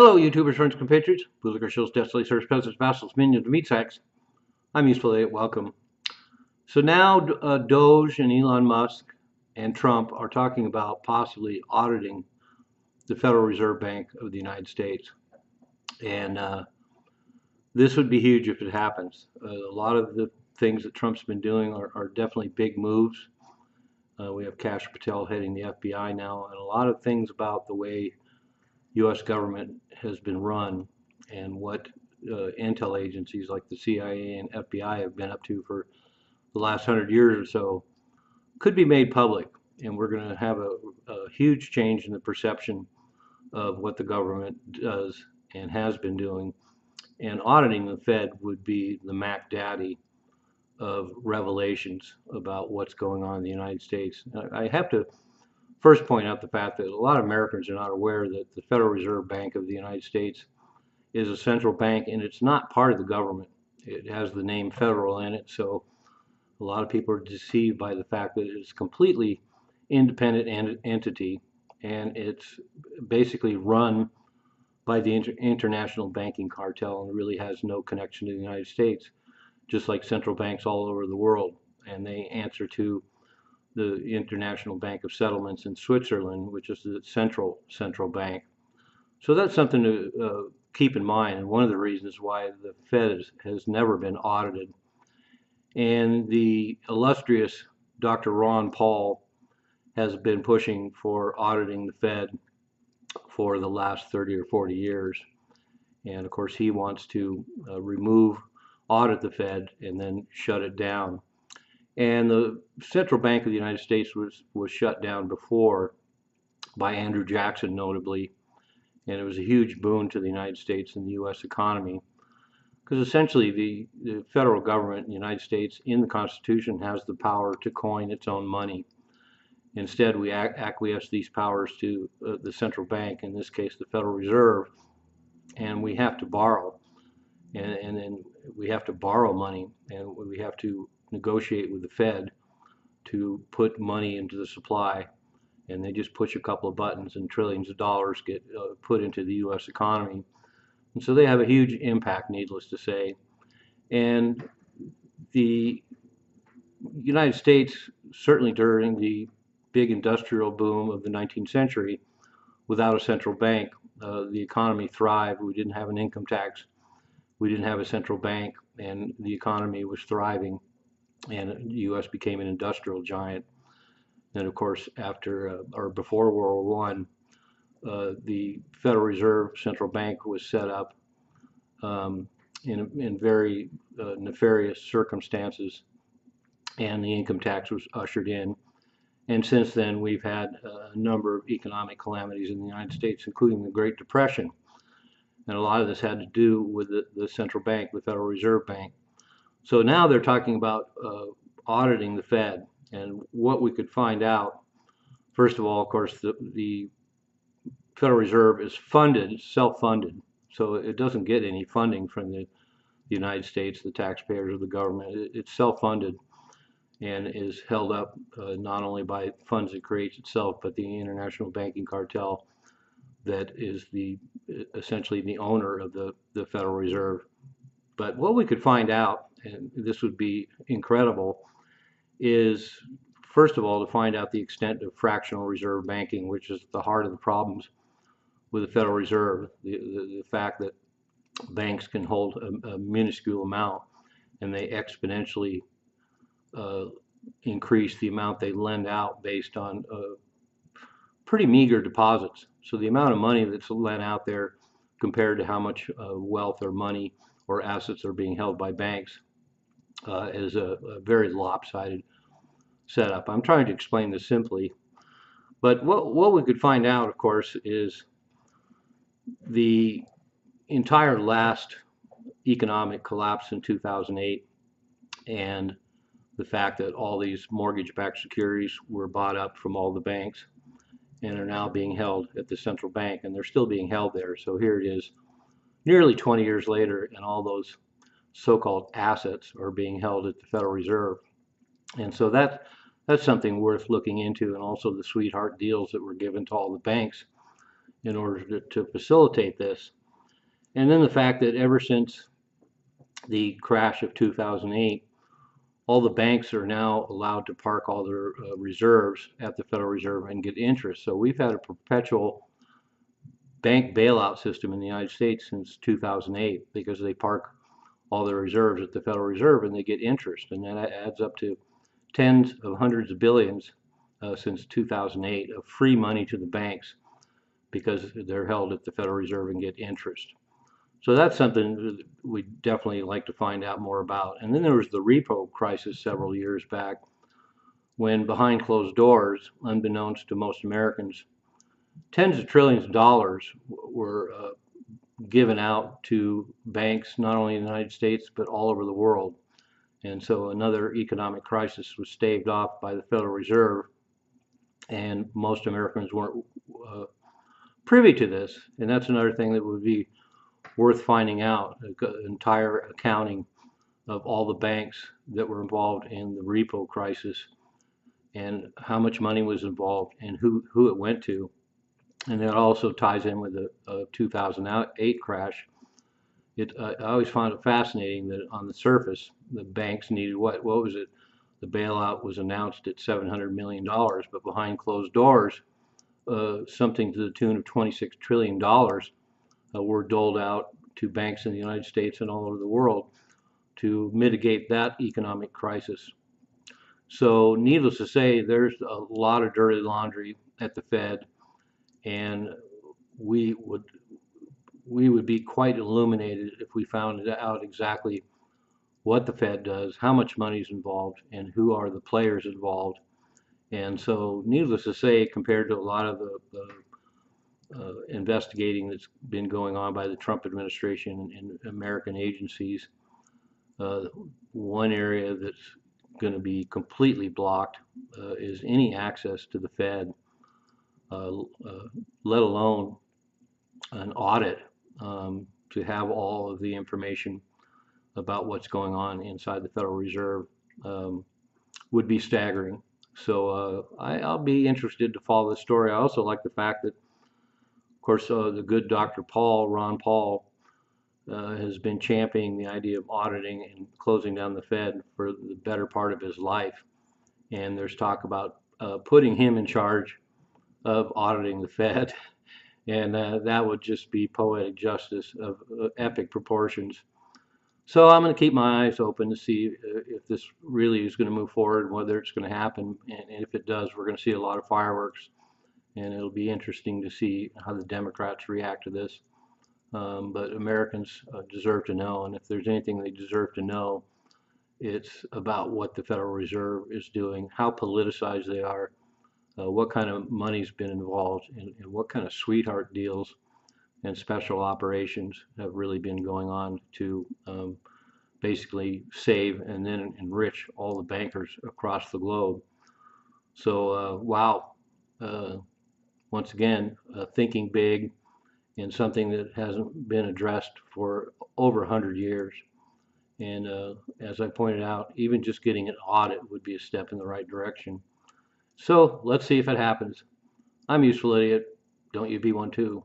Hello, YouTubers, friends, compatriots, bootlicker, shills, deathly, sirs, peasants, vassals, minions, meat sacks. I'm Useful Idiot. Welcome. So now DOGE and Elon Musk and Trump are talking about possibly auditing the Federal Reserve Bank of the United States. And this would be huge if it happens. A lot of the things that Trump's been doing are definitely big moves. We have Kash Patel heading the FBI now, and a lot of things about the way U.S. government has been run and what intel agencies like the CIA and FBI have been up to for the last 100 years or so could be made public. And we're going to have a huge change in the perception of what the government does and has been doing. And auditing the Fed would be the Mac Daddy of revelations about what's going on in the United States. I have to first point out the fact that a lot of Americans are not aware that the Federal Reserve Bank of the United States is a central bank, and it's not part of the government. It has the name federal in it, so a lot of people are deceived by the fact that it's a completely independent entity, and it's basically run by the international banking cartel and really has no connection to the United States, just like central banks all over the world. And they answer to the International Bank of Settlements in Switzerland, which is the central bank. So that's something to keep in mind, and one of the reasons why the Fed has never been audited. And the illustrious Dr. Ron Paul has been pushing for auditing the Fed for the last 30 or 40 years. And of course, he wants to audit the Fed and then shut it down. And the Central Bank of the United States was shut down before by Andrew Jackson, notably. And it was a huge boon to the United States and the U.S. economy. Because essentially the federal government in the United States in the Constitution has the power to coin its own money. Instead, we acquiesce these powers to the central bank, in this case the Federal Reserve, and we have to borrow. And then we have to borrow money, and we have to negotiate with the Fed to put money into the supply, and they just push a couple of buttons and trillions of dollars get put into the U.S. economy. And so they have a huge impact, needless to say. And the United States, certainly during the big industrial boom of the 19th century, without a central bank, the economy thrived. We didn't have an income tax. We didn't have a central bank, and the economy was thriving, and the U.S. became an industrial giant. And of course, after or before World War I, the Federal Reserve Central Bank was set up in very nefarious circumstances, and the income tax was ushered in. And since then, we've had a number of economic calamities in the United States, including the Great Depression. And a lot of this had to do with the central bank, the Federal Reserve Bank. So now they're talking about auditing the Fed, and what we could find out. First of all, of course, the Federal Reserve is funded, self-funded, so it doesn't get any funding from the United States, the taxpayers, or the government. It's self-funded and is held up not only by funds it creates itself, but the international banking cartel that is essentially the owner of the Federal Reserve. But what we could find out, and this would be incredible, is first of all to find out the extent of fractional reserve banking, which is the heart of the problems with the Federal Reserve. The fact that banks can hold a minuscule amount and they exponentially increase the amount they lend out based on pretty meager deposits. So the amount of money that's lent out there compared to how much wealth or money or assets are being held by banks is a very lopsided setup. I'm trying to explain this simply, but what we could find out, of course, is the entire last economic collapse in 2008 and the fact that all these mortgage-backed securities were bought up from all the banks and are now being held at the central bank, and they're still being held there. So here it is, nearly 20 years later, and all those so-called assets are being held at the Federal Reserve. And so that's something worth looking into, and also the sweetheart deals that were given to all the banks in order to facilitate this. And then the fact that ever since the crash of 2008, all the banks are now allowed to park all their reserves at the Federal Reserve and get interest. So we've had a perpetual bank bailout system in the United States since 2008 because they park all their reserves at the Federal Reserve and they get interest. And that adds up to tens of hundreds of billions since 2008 of free money to the banks because they're held at the Federal Reserve and get interest. So that's something we definitely like to find out more about. And then there was the repo crisis several years back when behind closed doors, unbeknownst to most Americans, tens of trillions of dollars were given out to banks, not only in the United States, but all over the world. And so another economic crisis was staved off by the Federal Reserve, and most Americans weren't privy to this. And that's another thing that would be worth finding out, entire accounting of all the banks that were involved in the repo crisis and how much money was involved and who it went to. And that also ties in with the 2008 crash. I always found it fascinating that on the surface, the banks needed what was it? The bailout was announced at $700 million, but behind closed doors, something to the tune of $26 trillion were doled out to banks in the United States and all over the world to mitigate that economic crisis. So needless to say, there's a lot of dirty laundry at the Fed, and we would be quite illuminated if we found out exactly what the Fed does, how much money is involved, and who are the players involved. And so needless to say, compared to a lot of the investigating that's been going on by the Trump administration and American agencies, one area that's going to be completely blocked is any access to the Fed, let alone an audit to have all of the information about what's going on inside the Federal Reserve would be staggering. So I'll be interested to follow the story. I also like the fact that, of course, the good Dr. Ron Paul, has been championing the idea of auditing and closing down the Fed for the better part of his life. And there's talk about putting him in charge of auditing the Fed. And that would just be poetic justice of epic proportions. So I'm going to keep my eyes open to see if this really is going to move forward and whether it's going to happen. And if it does, we're going to see a lot of fireworks. And it'll be interesting to see how the Democrats react to this. But Americans deserve to know, and if there's anything they deserve to know, it's about what the Federal Reserve is doing, how politicized they are, what kind of money's been involved, and what kind of sweetheart deals and special operations have really been going on to basically save and then enrich all the bankers across the globe. So, wow. Once again, thinking big, and something that hasn't been addressed for over 100 years. And as I pointed out, even just getting an audit would be a step in the right direction. So let's see if it happens. I'm Useful Idiot. Don't you be one too.